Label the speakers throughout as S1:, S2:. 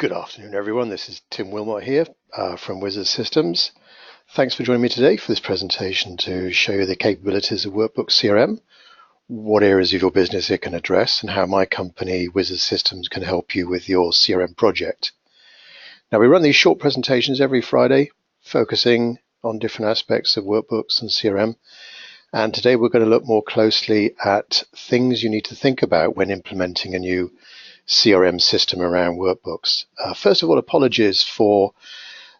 S1: Good afternoon, everyone. This is Tim Wilmot here from Wizard Systems. Thanks for joining me today for this presentation to show you the capabilities of Workbooks CRM, what areas of your business it can address, and how my company, Wizard Systems, can help you with your CRM project. Now, we run these short presentations every Friday, focusing on different aspects of Workbooks and CRM. And today we're going to look more closely at things you need to think about when implementing a new CRM system around Workbooks. First of all, apologies for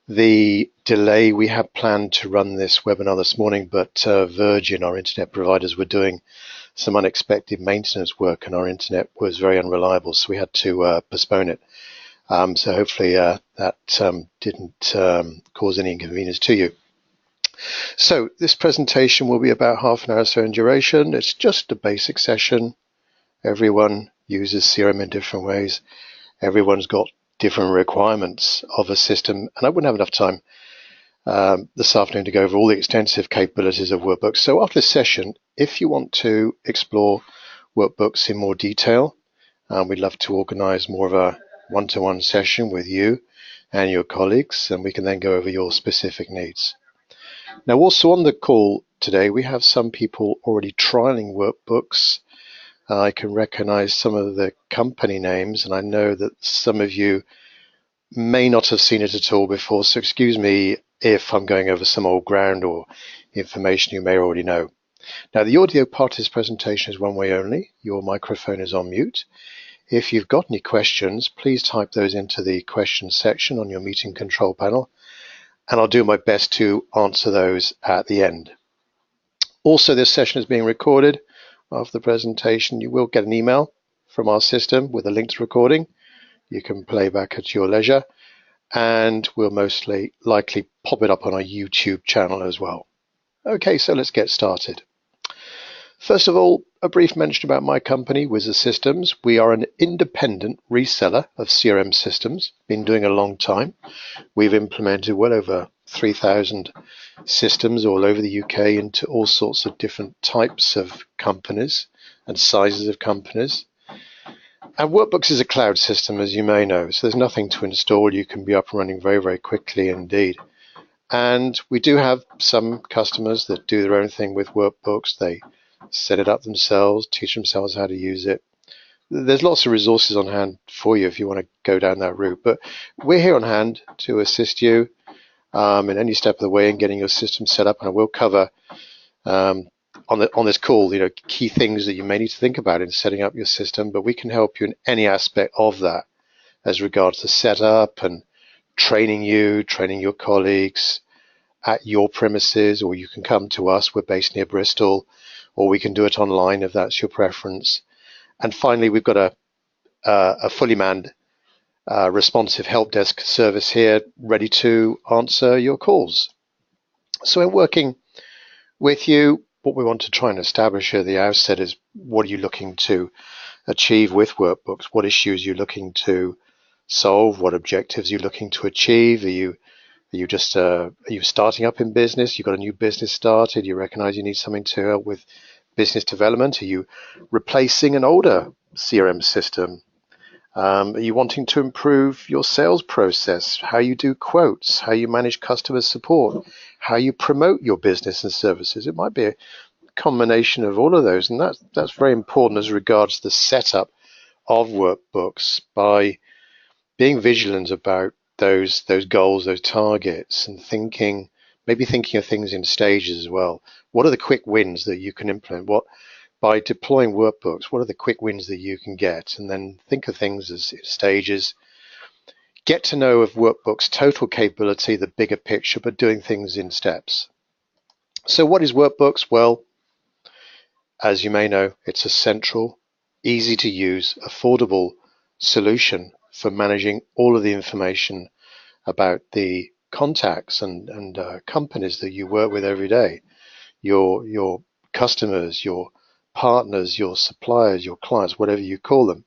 S1: the delay. We had planned to run this webinar this morning, but Virgin, our internet providers, were doing some unexpected maintenance work and our internet was very unreliable, so we had to postpone it. So hopefully that didn't cause any inconvenience to you. So this presentation will be about half an hour or so in duration. It's just a basic session. Everyone uses CRM in different ways. Everyone's got different requirements of a system, and I wouldn't have enough time this afternoon to go over all the extensive capabilities of Workbooks. So after this session, if you want to explore Workbooks in more detail, we'd love to organize more of a one-to-one session with you and your colleagues, and we can then go over your specific needs. Now, also on the call today, we have some people already trialing Workbooks. I can recognize some of the company names, and I know that some of you may not have seen it at all before, so excuse me if I'm going over some old ground or information you may already know. Now, the audio part of this presentation is one way only. Your microphone is on mute. If you've got any questions, please type those into the questions section on your meeting control panel, and I'll do my best to answer those at the end. Also, this session is being recorded. After the presentation, you will get an email from our system with a link to recording. You can play back at your leisure, and we'll most likely pop it up on our YouTube channel as well. Okay, so let's get started. First of all, a brief mention about my company, Wizard Systems. We are an independent reseller of CRM systems, been doing a long time. We've implemented well over 3,000 systems all over the UK into all sorts of different types of companies and sizes of companies. And Workbooks is a cloud system, as you may know, so there's nothing to install. You can be up and running very, very quickly indeed. And we do have some customers that do their own thing with Workbooks. They set it up themselves, teach themselves how to use it. There's lots of resources on hand for you if you want to go down that route, but we're here on hand to assist you in any step of the way in getting your system set up, and I will cover on this call, key things that you may need to think about in setting up your system, but we can help you in any aspect of that as regards to setup and training your colleagues at your premises, or you can come to us. We're based near Bristol, or we can do it online if that's your preference. And finally, we've got a fully manned responsive help desk service here ready to answer your calls. So in working with you, what we want to try and establish at the outset is what are you looking to achieve with Workbooks? What issues are you looking to solve? What objectives are you looking to achieve? Are you starting up in business? You've got a new business started. You recognize you need something to help with business development. Are you replacing an older CRM system? Are you wanting to improve your sales process, how you do quotes, how you manage customer support, how you promote your business and services? It might be a combination of all of those, and that's very important as regards the setup of Workbooks by being vigilant about those goals, those targets, and maybe thinking of things in stages as well. What are the quick wins that you can implement? By deploying Workbooks, what are the quick wins that you can get? And then think of things as stages. Get to know of Workbooks' total capability, the bigger picture, but doing things in steps. So what is Workbooks? Well, as you may know, it's a central, easy to use, affordable solution for managing all of the information about the contacts and companies that you work with every day, your customers, your partners, your suppliers, your clients, whatever you call them.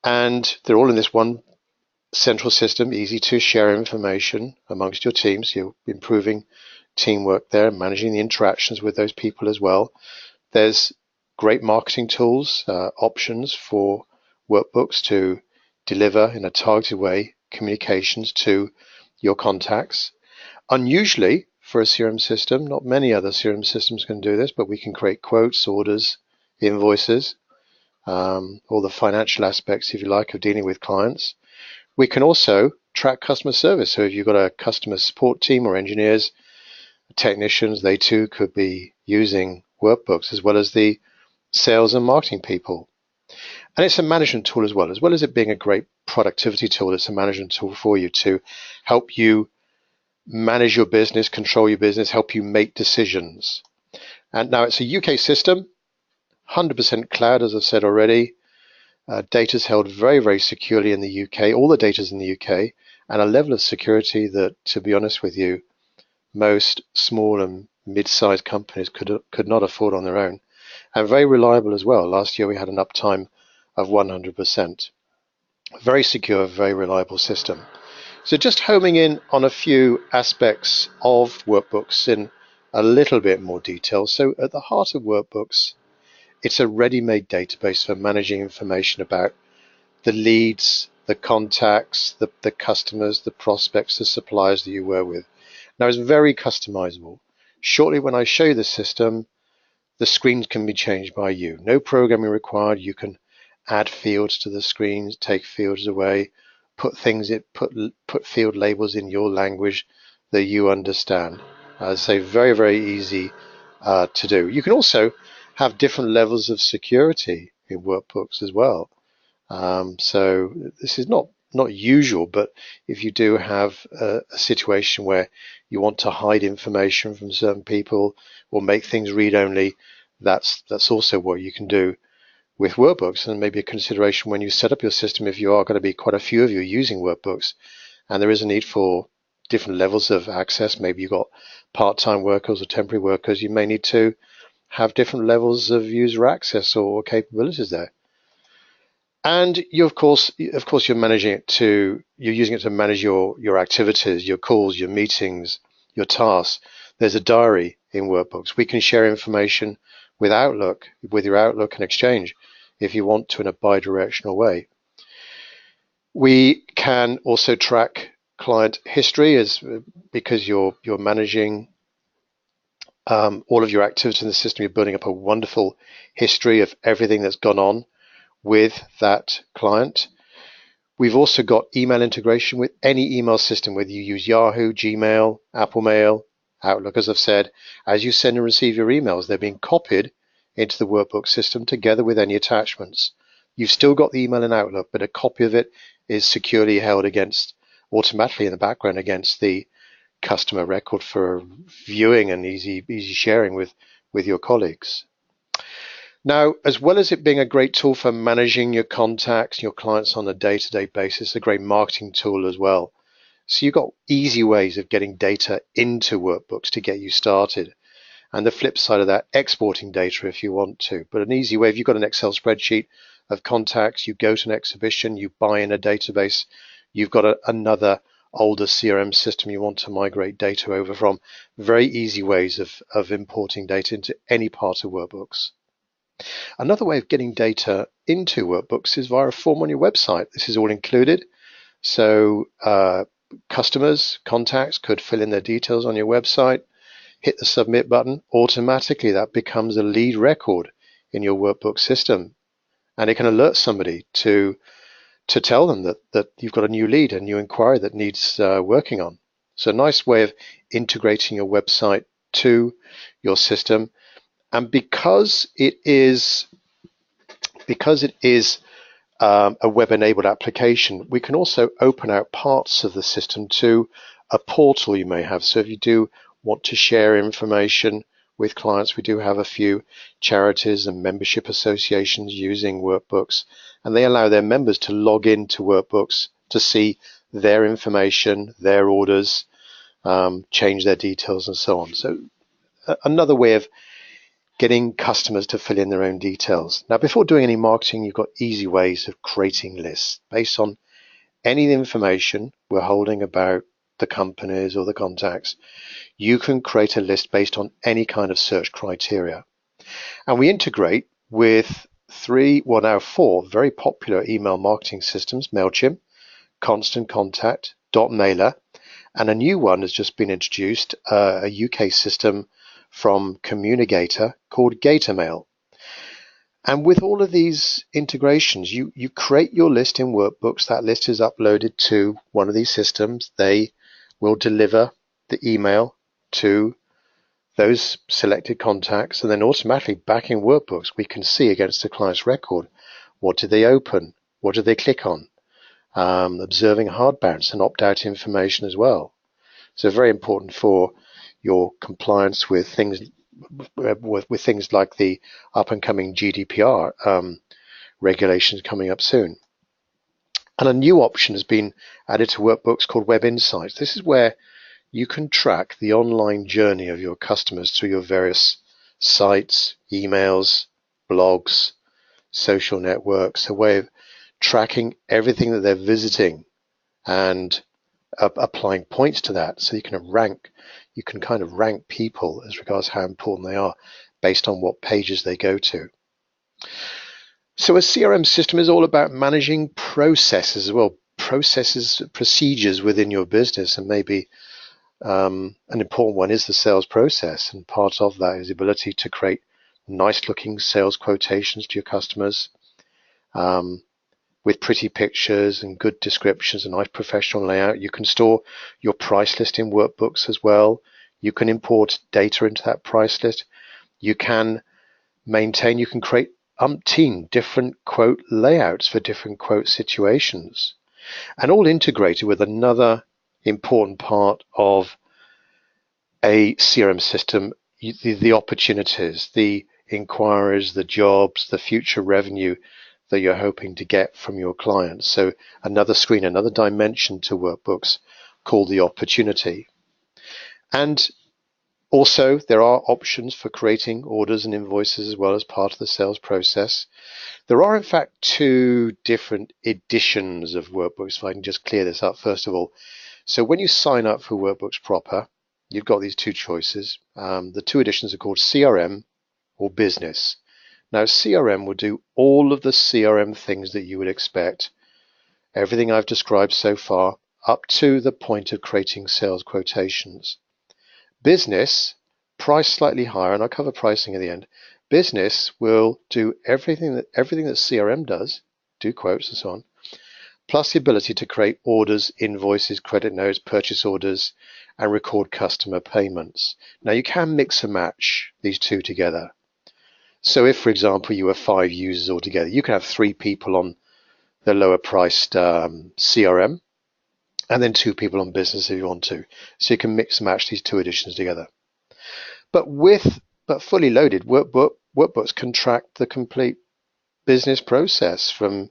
S1: And they're all in this one central system, easy to share information amongst your teams. You're improving teamwork there, managing the interactions with those people as well. There's great marketing tools, options for Workbooks to deliver in a targeted way communications to your contacts. Unusually for a CRM system, not many other CRM systems can do this, but we can create quotes, orders, invoices, all the financial aspects, if you like, of dealing with clients. We can also track customer service. So if you've got a customer support team or engineers, technicians, they too could be using Workbooks, as well as the sales and marketing people. And it's a management tool as well as it being a great productivity tool. It's a management tool for you to help you manage your business, control your business, help you make decisions. And now it's a UK system, 100% cloud, as I've said already. Data is held very, very securely in the UK. All the data is in the UK, and a level of security that, to be honest with you, most small and mid-sized companies could not afford on their own. And very reliable as well. Last year we had an uptime of 100%. Very secure, very reliable system. So just homing in on a few aspects of Workbooks in a little bit more detail. So at the heart of Workbooks, it's a ready-made database for managing information about the leads, the contacts, the customers, the prospects, the suppliers that you work with. Now it's very customizable. Shortly when I show you the system, the screens can be changed by you. No programming required. You can add fields to the screens, take fields away, put field labels in your language that you understand. As I say, very, very easy to do. You can also have different levels of security in Workbooks as well. So this is not usual, but if you do have a situation where you want to hide information from certain people or make things read-only, that's also what you can do with Workbooks, and maybe a consideration when you set up your system if you are going to be quite a few of you using Workbooks, and there is a need for different levels of access. Maybe you've got part-time workers or temporary workers. You may need to have different levels of user access or capabilities there. And you, of course, you're using it to manage your activities, your calls, your meetings, your tasks. There's a diary in Workbooks. We can share information with your Outlook and Exchange, if you want to, in a bi-directional way. We can also track client history, because you're managing all of your activities in the system. You're building up a wonderful history of everything that's gone on with that client. We've also got email integration with any email system, whether you use Yahoo, Gmail, Apple Mail, Outlook. As I've said, as you send and receive your emails, they're being copied into the Workbook system together with any attachments. You've still got the email in Outlook, but a copy of it is securely held automatically in the background against the customer record for viewing and easy sharing with your colleagues. Now, as well as it being a great tool for managing your contacts, your clients on a day-to-day basis, a great marketing tool as well. So you've got easy ways of getting data into Workbooks to get you started. And the flip side of that, exporting data if you want to. But an easy way, if you've got an Excel spreadsheet of contacts, you go to an exhibition, you buy in a database, you've got another older CRM system you want to migrate data over from. Very easy ways of importing data into any part of Workbooks. Another way of getting data into Workbooks is via a form on your website. This is all included. So customers, contacts could fill in their details on your website, hit the submit button. Automatically that becomes a lead record in your Workbook system. And it can alert somebody to tell them that you've got a new lead, a new inquiry that needs working on. So a nice way of integrating your website to your system. And because it is a web-enabled application, we can also open out parts of the system to a portal you may have. So if you do want to share information with clients, we do have a few charities and membership associations using Workbooks, and they allow their members to log into Workbooks to see their information, their orders, change their details and so on. So another way of getting customers to fill in their own details. Now, before doing any marketing, you've got easy ways of creating lists based on any information we're holding about the companies or the contacts. You can create a list based on any kind of search criteria. And we integrate with four very popular email marketing systems: MailChimp, Constant Contact, Mailer, and a new one has just been introduced, a UK system from Communicator called GatorMail. And with all of these integrations, you create your list in Workbooks. That list is uploaded to one of these systems. They will deliver the email to those selected contacts, and then automatically back in Workbooks, we can see against the client's record, what did they open? What did they click on? Observing hard bounce and opt-out information as well. So very important for your compliance with things like the up-and-coming GDPR regulations coming up soon. And a new option has been added to Workbooks called Web Insights. This is where you can track the online journey of your customers through your various sites, emails, blogs, social networks, a way of tracking everything that they're visiting and applying points to that. So you can kind of rank people as regards how important they are based on what pages they go to. So a CRM system is all about managing processes as well, procedures within your business, and maybe an important one is the sales process, and part of that is the ability to create nice looking sales quotations to your customers with pretty pictures and good descriptions and nice professional layout. You can store your price list in Workbooks as well. You can import data into that price list. You can create umpteen different quote layouts for different quote situations, and all integrated with another important part of a CRM system: the opportunities, the inquiries, the jobs, the future revenue that you're hoping to get from your clients. So another screen, another dimension to Workbooks called the opportunity. And also there are options for creating orders and invoices as well as part of the sales process. There are in fact two different editions of Workbooks, if I can just clear this up first of all. So when you sign up for Workbooks proper, you've got these two choices. The two editions are called CRM or Business. Now CRM will do all of the CRM things that you would expect, everything I've described so far, up to the point of creating sales quotations. Business, price slightly higher, and I'll cover pricing at the end. Business will do everything that CRM does, do quotes and so on, plus the ability to create orders, invoices, credit notes, purchase orders, and record customer payments. Now you can mix and match these two together. So if, for example, you have 5 users altogether, you can have 3 people on the lower priced CRM and then 2 people on business if you want to. So you can mix and match these two editions together. But fully loaded, Workbooks can track the complete business process, from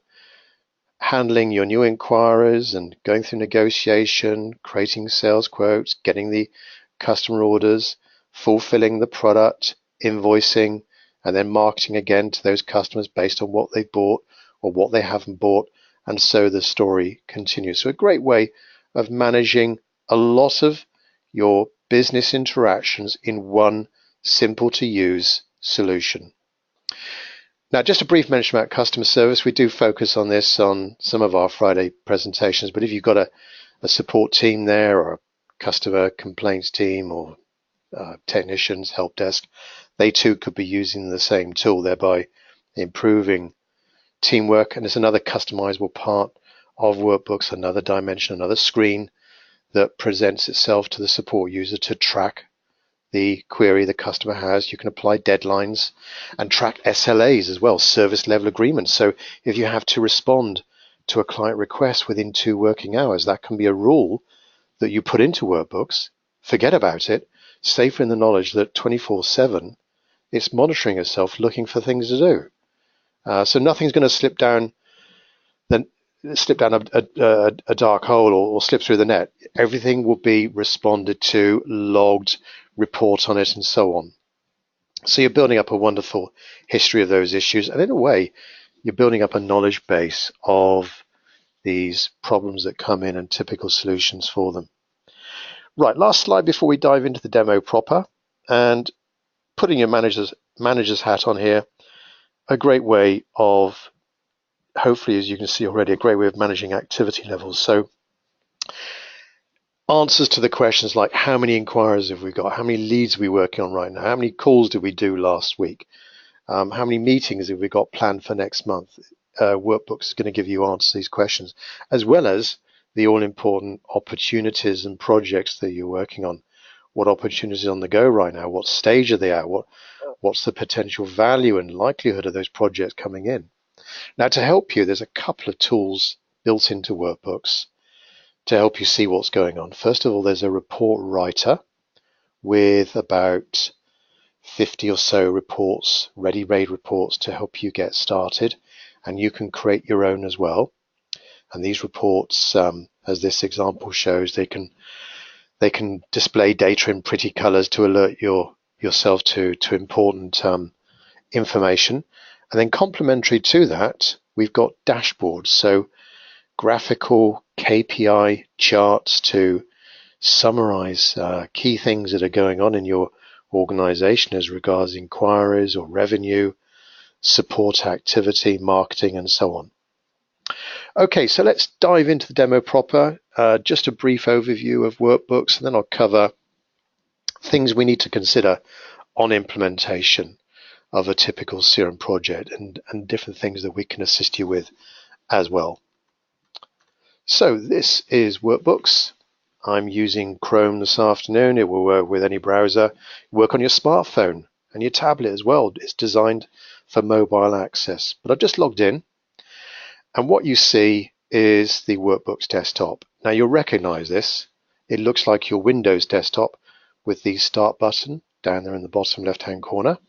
S1: handling your new inquiries and going through negotiation, creating sales quotes, getting the customer orders, fulfilling the product, invoicing, and then marketing again to those customers based on what they've bought or what they haven't bought, and so the story continues. So a great way of managing a lot of your business interactions in one simple to use solution. Now, just a brief mention about customer service. We do focus on this on some of our Friday presentations, but if you've got a support team there, or a customer complaints team, or technicians, help desk, they too could be using the same tool, thereby improving teamwork. And it's another customizable part of Workbooks, another dimension, another screen that presents itself to the support user to track the query the customer has. You can apply deadlines and track SLAs as well, service level agreements. So if you have to respond to a client request within 2 working hours, that can be a rule that you put into Workbooks. Forget about it. Safer in the knowledge that 24/7 it's monitoring itself, looking for things to do. So nothing's going to slip down a dark hole or slip through the net. Everything will be responded to, logged, report on it, and so on. So you're building up a wonderful history of those issues, and in a way, you're building up a knowledge base of these problems that come in and typical solutions for them. Right, last slide before we dive into the demo proper, and putting your manager's hat on here. a great way of, hopefully, as you can see already, a great way of managing activity levels. So answers to the questions like how many inquiries have we got? How many leads are we working on right now? How many calls did we do last week? How many meetings have we got planned for next month? Workbooks is going to give you answers to these questions, as well as the all-important opportunities and projects that you're working on. What opportunities are on the go right now? What stage are they at? What's the potential value and likelihood of those projects coming in? Now, to help you, there's a couple of tools built into Workbooks to help you see what's going on. First of all, there's a report writer with about 50 or so reports, ready-made reports to help you get started, and you can create your own as well. And these reports, as this example shows, they can display data in pretty colors to alert yourself to important information. And then complementary to that, we've got dashboards, so graphical KPI charts to summarize key things that are going on in your organization as regards inquiries or revenue, support activity, marketing, and so on. Okay, so let's dive into the demo proper. Just a brief overview of Workbooks, and then I'll cover things we need to consider on implementation of a typical CRM project and different things that we can assist you with as well. So this is Workbooks. I'm using Chrome this afternoon. It will work with any browser. Work on your smartphone and your tablet as well. It's designed for mobile access. But I've just logged in, and what you see is the Workbooks desktop. Now you'll recognize this. It looks like your Windows desktop with the Start button down there in the bottom left-hand corner.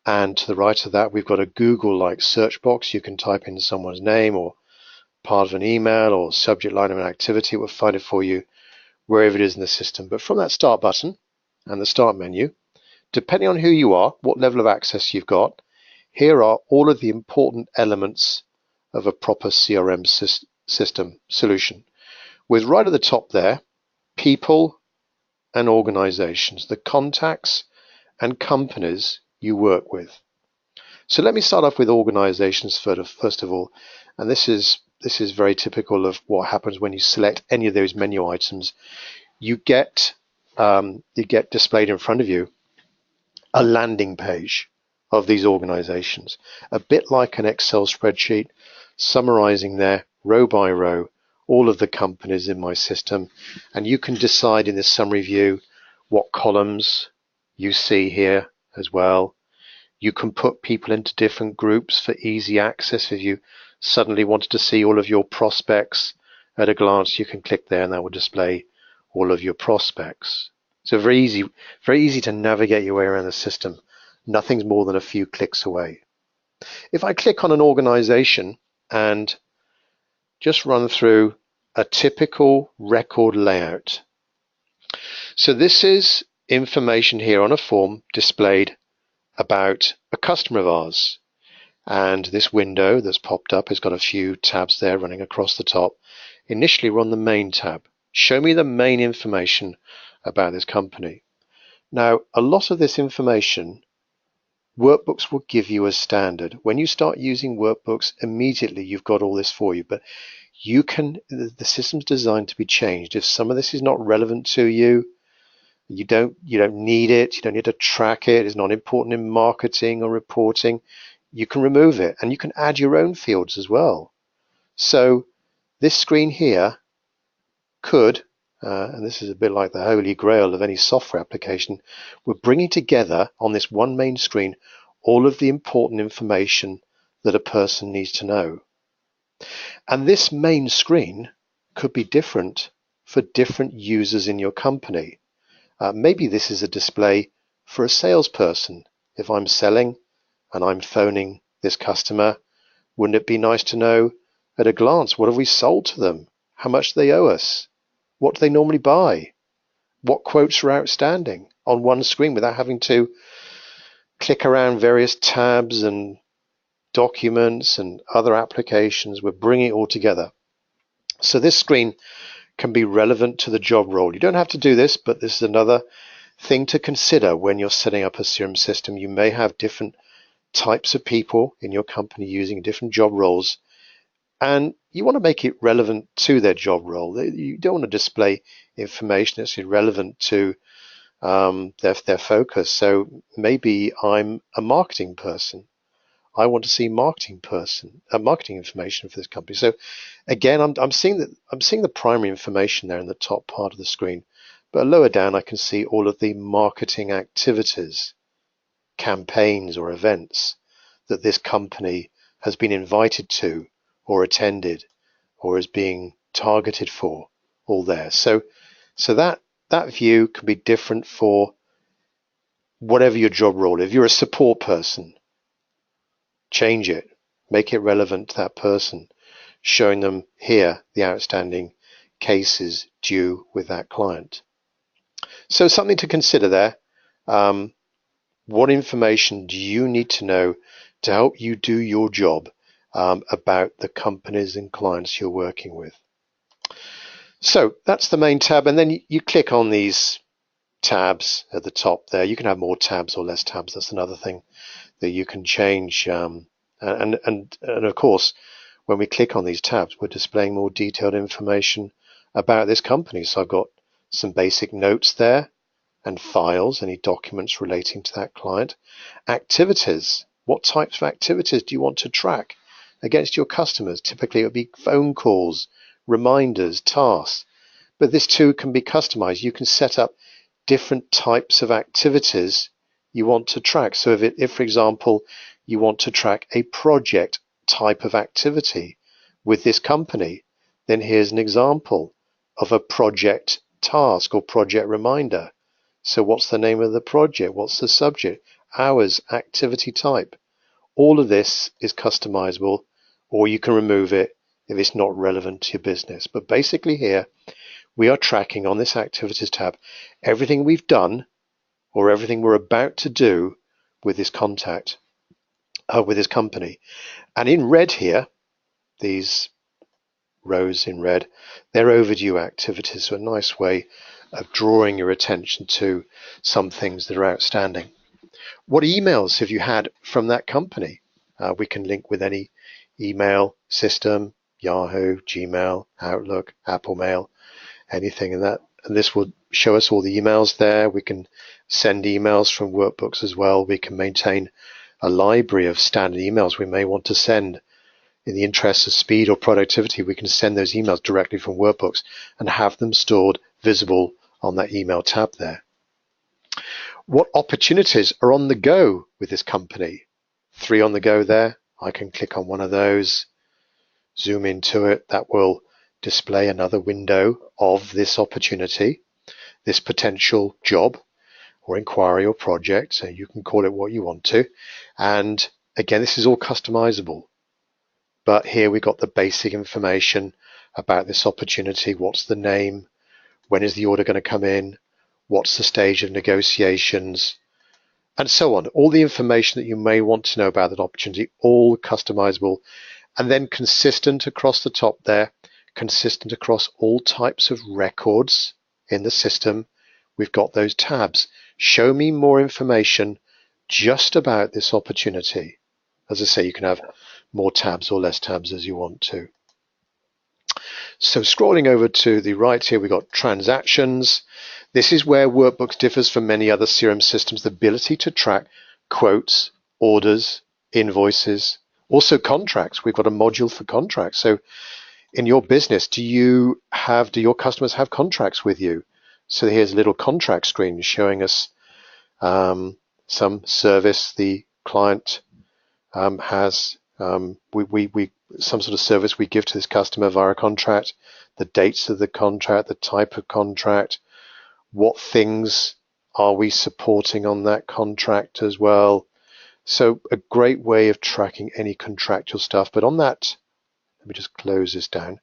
S1: And to the right of that, we've got a Google-like search box. You can type in someone's name or part of an email or subject line of an activity. It will find it for you wherever it is in the system. But from that Start button and the Start menu, depending on who you are, what level of access you've got, here are all of the important elements of a proper CRM system solution. With right at the top there, people and organizations, the contacts and companies you work with. So let me start off with organizations first of all, and this is very typical of what happens when you select any of those menu items. You get displayed in front of you a landing page of these organizations, a bit like an Excel spreadsheet, summarizing there row by row all of the companies in my system, and you can decide in this summary view what columns you see here as well. You can put people into different groups for easy access. If you suddenly wanted to see all of your prospects at a glance, you can click there and that will display all of your prospects. So very easy to navigate your way around the system. Nothing's more than a few clicks away. If I click on an organization and just run through a typical record layout. So this is information here on a form displayed about a customer of ours, and this window that's popped up has got a few tabs there running across the top. Initially we're on the main tab. Show me the main information about this company. Now a lot of this information Workbooks will give you as standard. When you start using Workbooks, immediately you've got all this for you, but the system's designed to be changed. If some of this is not relevant to you, you don't need it, you don't need to track it, it's not important in marketing or reporting, you can remove it, and you can add your own fields as well. So this screen here could, and this is a bit like the holy grail of any software application, we're bringing together on this one main screen all of the important information that a person needs to know. And this main screen could be different for different users in your company. Maybe this is a display for a salesperson. If I'm selling and I'm phoning this customer, wouldn't it be nice to know at a glance, what have we sold to them? How much do they owe us? What do they normally buy? What quotes are outstanding on one screen without having to click around various tabs and documents and other applications? We're bringing it all together. So this screen can be relevant to the job role. You don't have to do this, but this is another thing to consider when you're setting up a CRM system. You may have different types of people in your company using different job roles, and you want to make it relevant to their job role. You don't want to display information that's irrelevant to their focus. So maybe I'm a marketing person. I want to see marketing information for this company. So again, I'm seeing the primary information there in the top part of the screen, but lower down I can see all of the marketing activities, campaigns or events that this company has been invited to or attended or is being targeted for, all there. So that view can be different for whatever your job role is. If you're a support person, change it, make it relevant to that person, showing them here the outstanding cases due with that client. So something to consider there. What information do you need to know to help you do your job about the companies and clients you're working with? So that's the main tab, and then you click on these tabs at the top there. You can have more tabs or less tabs. That's another thing that you can change. And of course, when we click on these tabs, we're displaying more detailed information about this company. So I've got some basic notes there and files, any documents relating to that client. Activities. What types of activities do you want to track against your customers? Typically, it would be phone calls, reminders, tasks. But this too can be customized. You can set up different types of activities you want to track. So if for example, you want to track a project type of activity with this company, then here's an example of a project task or project reminder. So what's the name of the project? What's the subject? Hours, activity type. All of this is customizable, or you can remove it if it's not relevant to your business. But basically here, we are tracking on this activities tab everything we've done or everything we're about to do with this with this company. And in red here, these rows in red, they're overdue activities. So a nice way of drawing your attention to some things that are outstanding. What emails have you had from that company? We can link with any email system, Yahoo, Gmail, Outlook, Apple Mail, anything in that. And this will show us all the emails there. We can send emails from Workbooks as well. We can maintain a library of standard emails we may want to send. In the interest of speed or productivity, we can send those emails directly from Workbooks and have them stored visible on that email tab there. What opportunities are on the go with this company? 3 on the go there. I can click on one of those, zoom into it. That will display another window of this opportunity, this potential job or inquiry or project. So you can call it what you want to. And again, this is all customizable. But here we've got the basic information about this opportunity. What's the name? When is the order going to come in? What's the stage of negotiations? And so on. All the information that you may want to know about that opportunity, all customizable. And then consistent across the top there, consistent across all types of records in the system. We've got those tabs. Show me more information just about this opportunity. As I say, you can have more tabs or less tabs as you want to. So scrolling over to the right here, we've got transactions. This is where Workbooks differs from many other CRM systems, the ability to track quotes, orders, invoices, also contracts. We've got a module for contracts. So in your business, do your customers have contracts with you? So here's a little contract screen showing us some service the client has. Some sort of service we give to this customer via a contract, the dates of the contract, the type of contract, what things are we supporting on that contract as well. So a great way of tracking any contractual stuff. But on that, let me just close this down.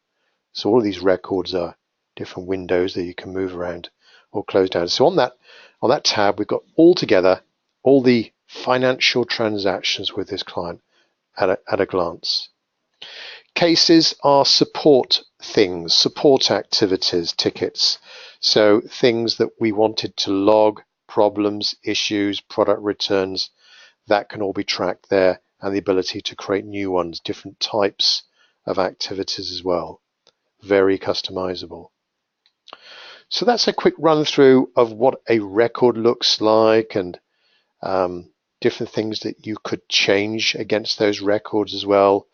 S1: So all of these records are different windows that you can move around or close down. So on that tab, we've got all together all the financial transactions with this client at a glance. Cases are support things, support activities, tickets. So things that we wanted to log, problems, issues, product returns, that can all be tracked there, and the ability to create new ones, different types of activities as well. Very customizable. So that's a quick run through of what a record looks like, and different things that you could change against those records as well.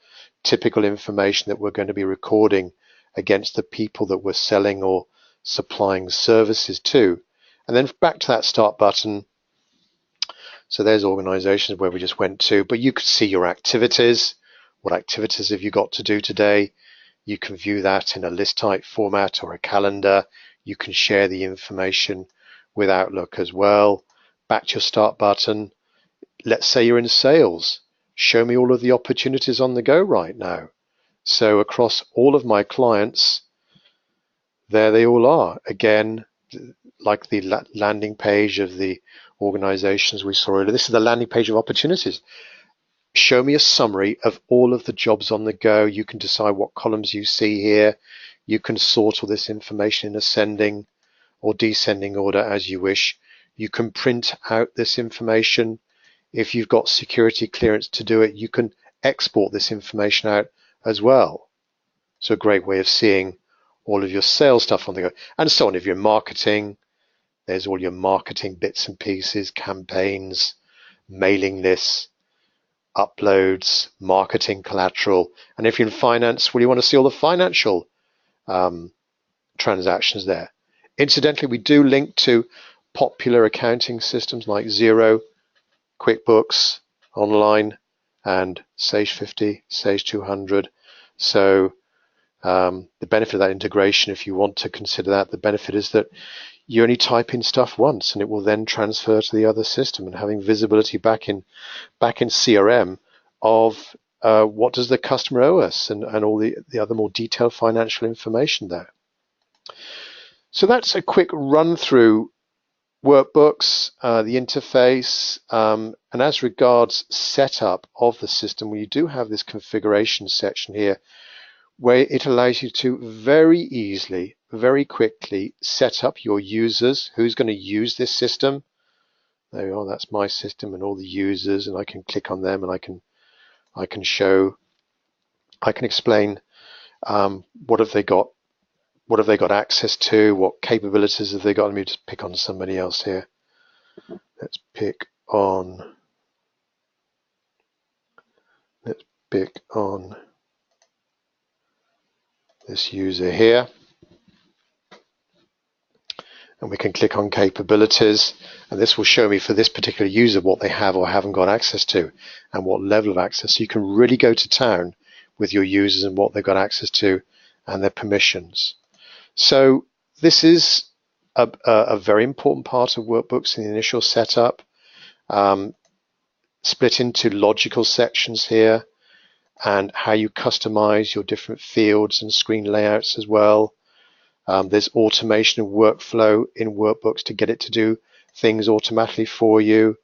S1: Typical information that we're going to be recording against the people that we're selling or supplying services to. And then back to that start button. So there's organizations where we just went to, but you could see your activities. What activities have you got to do today? You can view that in a list type format or a calendar. You can share the information with Outlook as well. Back to your start button. Let's say you're in sales. Show me all of the opportunities on the go right now. So across all of my clients, there they all are. Again, like the landing page of the organizations we saw earlier. This is the landing page of opportunities. Show me a summary of all of the jobs on the go. You can decide what columns you see here. You can sort all this information in ascending or descending order as you wish. You can print out this information. If you've got security clearance to do it, you can export this information out as well. So a great way of seeing all of your sales stuff on the go, and so on. If you're marketing, there's all your marketing bits and pieces, campaigns, mailing lists, uploads, marketing collateral. And if you're in finance, well, you want to see all the financial transactions there. Incidentally, we do link to popular accounting systems like Xero, QuickBooks Online, and Sage 50, Sage 200. So the benefit of that integration, if you want to consider that, the benefit is that you only type in stuff once and it will then transfer to the other system, and having visibility back in CRM of what does the customer owe us, and all the other more detailed financial information there. So that's a quick run through Workbooks, the interface, and as regards setup of the system, we do have this configuration section here where it allows you to very easily, very quickly set up your users, who's going to use this system. There we are, that's my system and all the users, and I can click on them and I can explain what have they got access to, what capabilities have they got. Let me just pick on somebody else here. Let's pick on this user here, and we can click on capabilities, and this will show me for this particular user what they have or haven't got access to and what level of access. So you can really go to town with your users and what they've got access to and their permissions. So this is a very important part of Workbooks in the initial setup, split into logical sections here, and how you customize your different fields and screen layouts as well. There's automation and workflow in Workbooks to get it to do things automatically for you.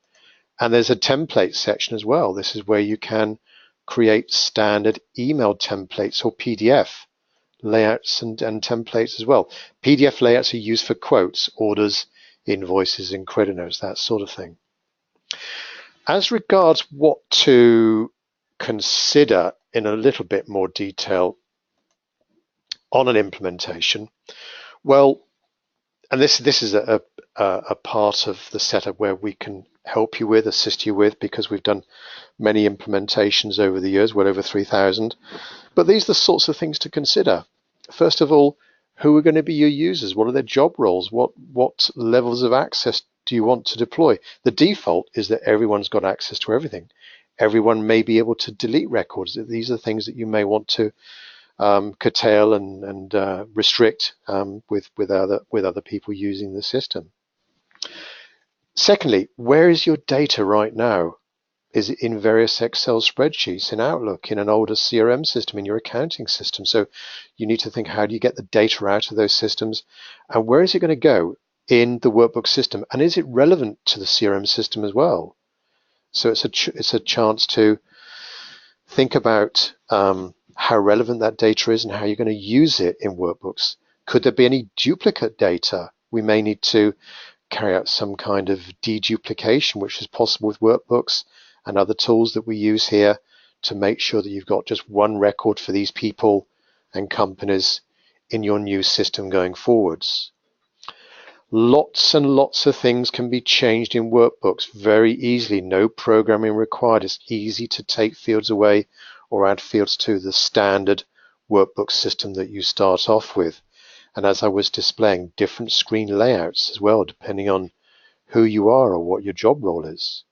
S1: And there's a template section as well. This is where you can create standard email templates or PDF layouts and templates as well. PDF layouts are used for quotes, orders, invoices, and credit notes, that sort of thing. As regards what to consider in a little bit more detail on an implementation, well, and this is a part of the setup where we can help you with, assist you with, because we've done many implementations over the years, well over 3,000. But these are the sorts of things to consider. First of all, who are going to be your users? What are their job roles? What levels of access do you want to deploy? The default is that everyone's got access to everything. Everyone may be able to delete records. These are things that you may want to curtail and restrict with other people using the system. Secondly, where is your data right now? Is it in various Excel spreadsheets, in Outlook, in an older CRM system, in your accounting system? So you need to think, how do you get the data out of those systems, and where is it going to go in the Workbook system, and is it relevant to the CRM system as well? So it's a chance to think about how relevant that data is and how you're going to use it in Workbooks. Could there be any duplicate data? We may need to carry out some kind of deduplication, which is possible with Workbooks, and other tools that we use here to make sure that you've got just one record for these people and companies in your new system going forwards. Lots and lots of things can be changed in workbooks very easily. No programming required. It's easy to take fields away or add fields to the standard workbook system that you start off with. And as I was displaying, different screen layouts as well, depending on who you are or what your job role is.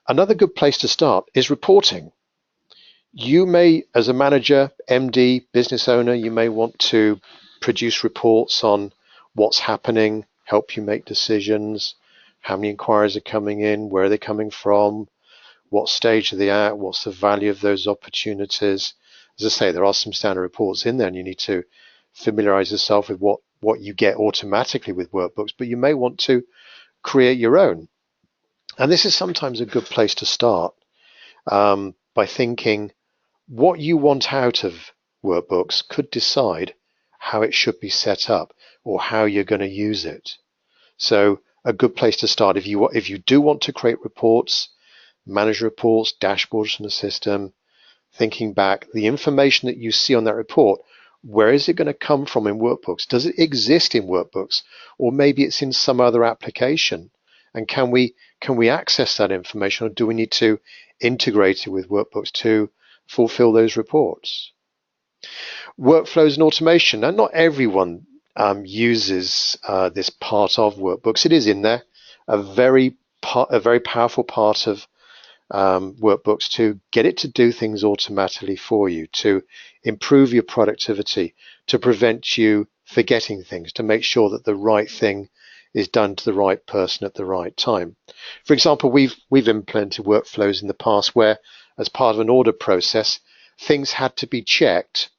S1: Another good place to start is reporting. You may, as a manager, MD, business owner, you may want to produce reports on what's happening, help you make decisions, how many inquiries are coming in, where are they coming from, what stage are they at, what's the value of those opportunities. As I say, there are some standard reports in there, and you need to familiarize yourself with what you get automatically with workbooks, but you may want to create your own. And this is sometimes a good place to start by thinking what you want out of workbooks could decide how it should be set up or how you're going to use it. So a good place to start, if you do want to create reports, manage reports, dashboards from the system, thinking back, the information that you see on that report, where is it going to come from in workbooks? Does it exist in workbooks, or maybe it's in some other application? And can we access that information, or do we need to integrate it with workbooks to fulfill those reports? Workflows and automation. Now, not everyone uses this part of workbooks. It is in there, a very powerful part of workbooks to get it to do things automatically for you, to improve your productivity, to prevent you forgetting things, to make sure that the right thing is done to the right person at the right time. For example, we've implemented workflows in the past where, as part of an order process, things had to be checked.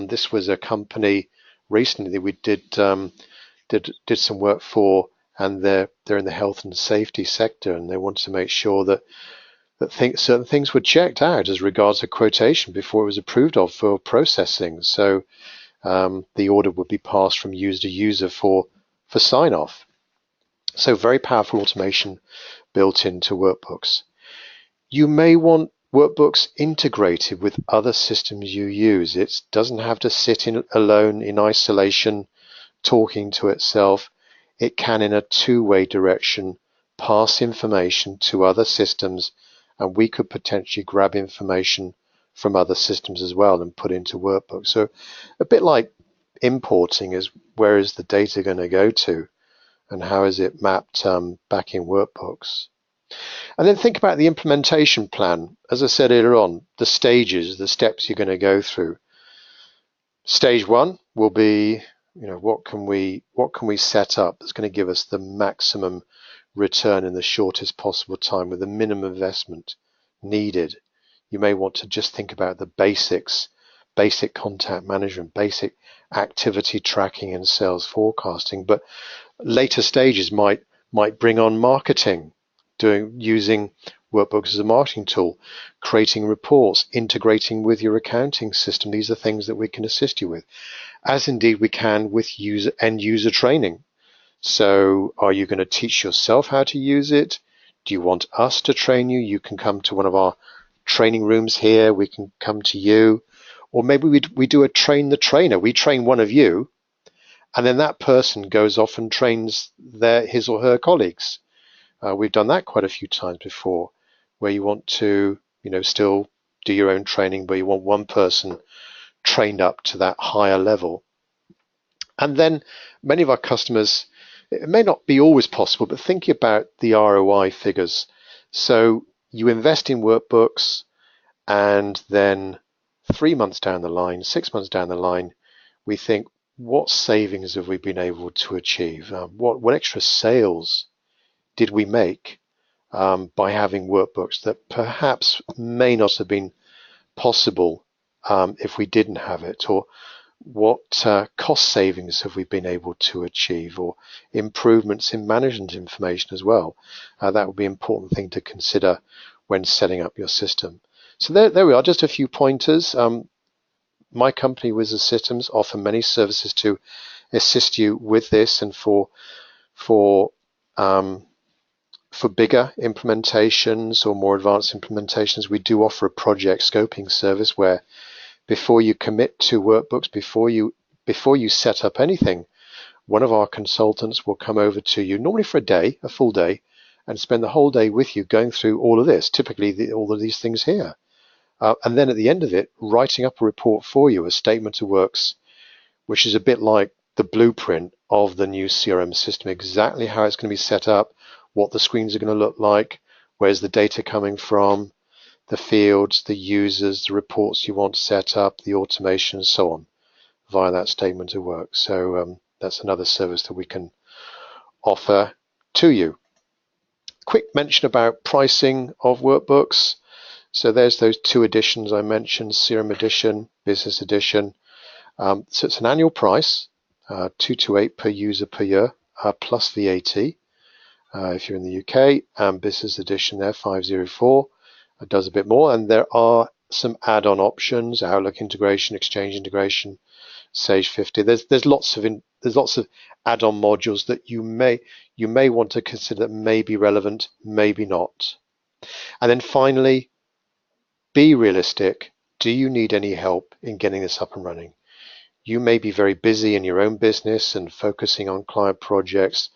S1: This was a company recently that we did some work for, and they're in the health and safety sector, and they wanted to make sure that certain things were checked out as regards a quotation before it was approved of for processing. So the order would be passed from user to user for sign off. So very powerful automation built into workbooks. You may want workbooks integrated with other systems you use. It doesn't have to sit alone in isolation, talking to itself. It can, in a two-way direction, pass information to other systems, and we could potentially grab information from other systems as well and put into workbooks. So a bit like importing is, where is the data going to go to, and how is it mapped back in workbooks? And then think about the implementation plan. As I said earlier on, the stages, the steps you're going to go through. Stage one will be, what can we set up that's going to give us the maximum return in the shortest possible time with the minimum investment needed. You may want to just think about the basics, basic contact management, basic activity tracking and sales forecasting, but later stages might bring on marketing, using workbooks as a marketing tool, creating reports, integrating with your accounting system. These are things that we can assist you with, as indeed we can with end user training. So are you going to teach yourself how to use it? Do you want us to train you? You can come to one of our training rooms here. We can come to you. Or maybe we do a train the trainer. We train one of you, and then that person goes off and trains his or her colleagues. We've done that quite a few times before, where you want to, still do your own training, but you want one person trained up to that higher level. And then many of our customers, it may not be always possible, but think about the ROI figures. So you invest in workbooks, and then 3 months down the line, 6 months down the line, we think, what savings have we been able to achieve? What extra sales did we make by having workbooks that perhaps may not have been possible if we didn't have it? Or what cost savings have we been able to achieve, or improvements in management information as well? That would be an important thing to consider when setting up your system. So there we are, just a few pointers. My company, Wizard Systems, offer many services to assist you with this and for For bigger implementations or more advanced implementations, we do offer a project scoping service where before you commit to Workbooks, before you set up anything, one of our consultants will come over to you, normally for a day, a full day, and spend the whole day with you going through all of this, typically all of these things here. And then at the end of it, writing up a report for you, a statement of works, which is a bit like the blueprint of the new CRM system, exactly how it's going to be set up, what the screens are going to look like, where's the data coming from, the fields, the users, the reports you want set up, the automation, and so on, via that statement of work. So that's another service that we can offer to you. Quick mention about pricing of Workbooks. So there's those two editions I mentioned, CRM edition, business edition. So it's an annual price, 228 per user per year, plus VAT. If you're in the UK, and business edition there, 504. It does a bit more, and there are some add-on options: Outlook integration, Exchange integration, Sage 50. There's lots of add-on modules that you may want to consider that may be relevant, maybe not. And then finally, be realistic. Do you need any help in getting this up and running? You may be very busy in your own business and focusing on client projects.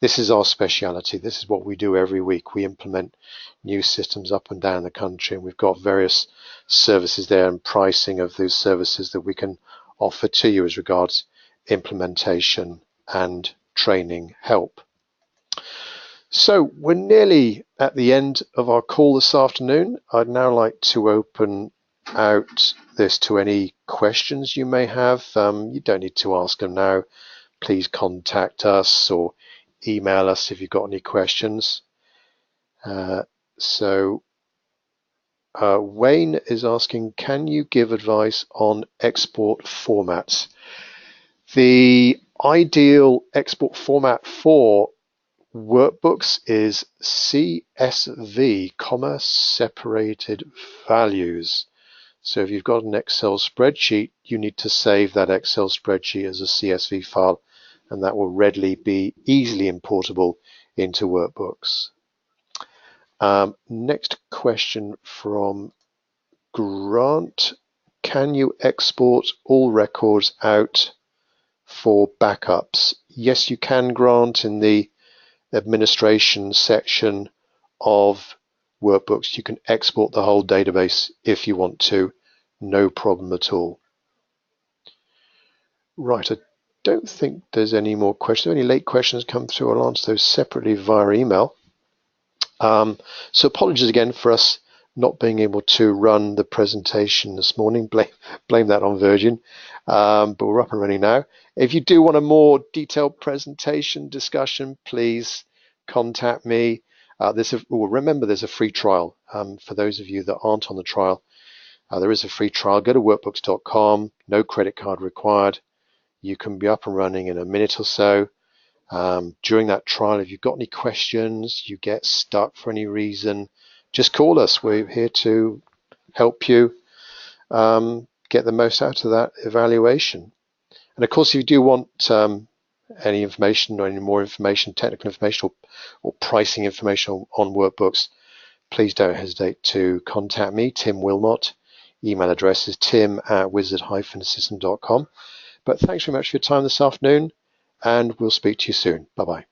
S1: This is our speciality. This is what we do every week. We implement new systems up and down the country, and we've got various services there and pricing of those services that we can offer to you as regards implementation and training help. So we're nearly at the end of our call this afternoon. I'd now like to open out this to any questions you may have. You don't need to ask them now. Please contact us or email us if you've got any questions. Wayne is asking, can you give advice on export formats? The ideal export format for Workbooks is CSV, separated values. So if you've got an Excel spreadsheet, you need to save that Excel spreadsheet as a CSV file, and that will readily be easily importable into Workbooks. Next question from Grant. Can you export all records out for backups? Yes, you can, Grant. In the administration section of Workbooks, you can export the whole database if you want to. No problem at all. Right, I don't think there's any more questions. If any late questions come through, I'll answer those separately via email. So apologies again for us not being able to run the presentation this morning. Blame that on Virgin, but we're up and running now. If you do want a more detailed presentation discussion, please contact me. Remember, there's a free trial. For those of you that aren't on the trial, there is a free trial. Go to workbooks.com, no credit card required. You can be up and running in a minute or so. During that trial, if you've got any questions, you get stuck for any reason, just call us. We're here to help you get the most out of that evaluation. And of course, if you do want any information or any more information, technical information or pricing information on Workbooks, please don't hesitate to contact me, Tim Wilmot. Email address is tim@wizard-system.com. But thanks very much for your time this afternoon, and we'll speak to you soon. Bye-bye.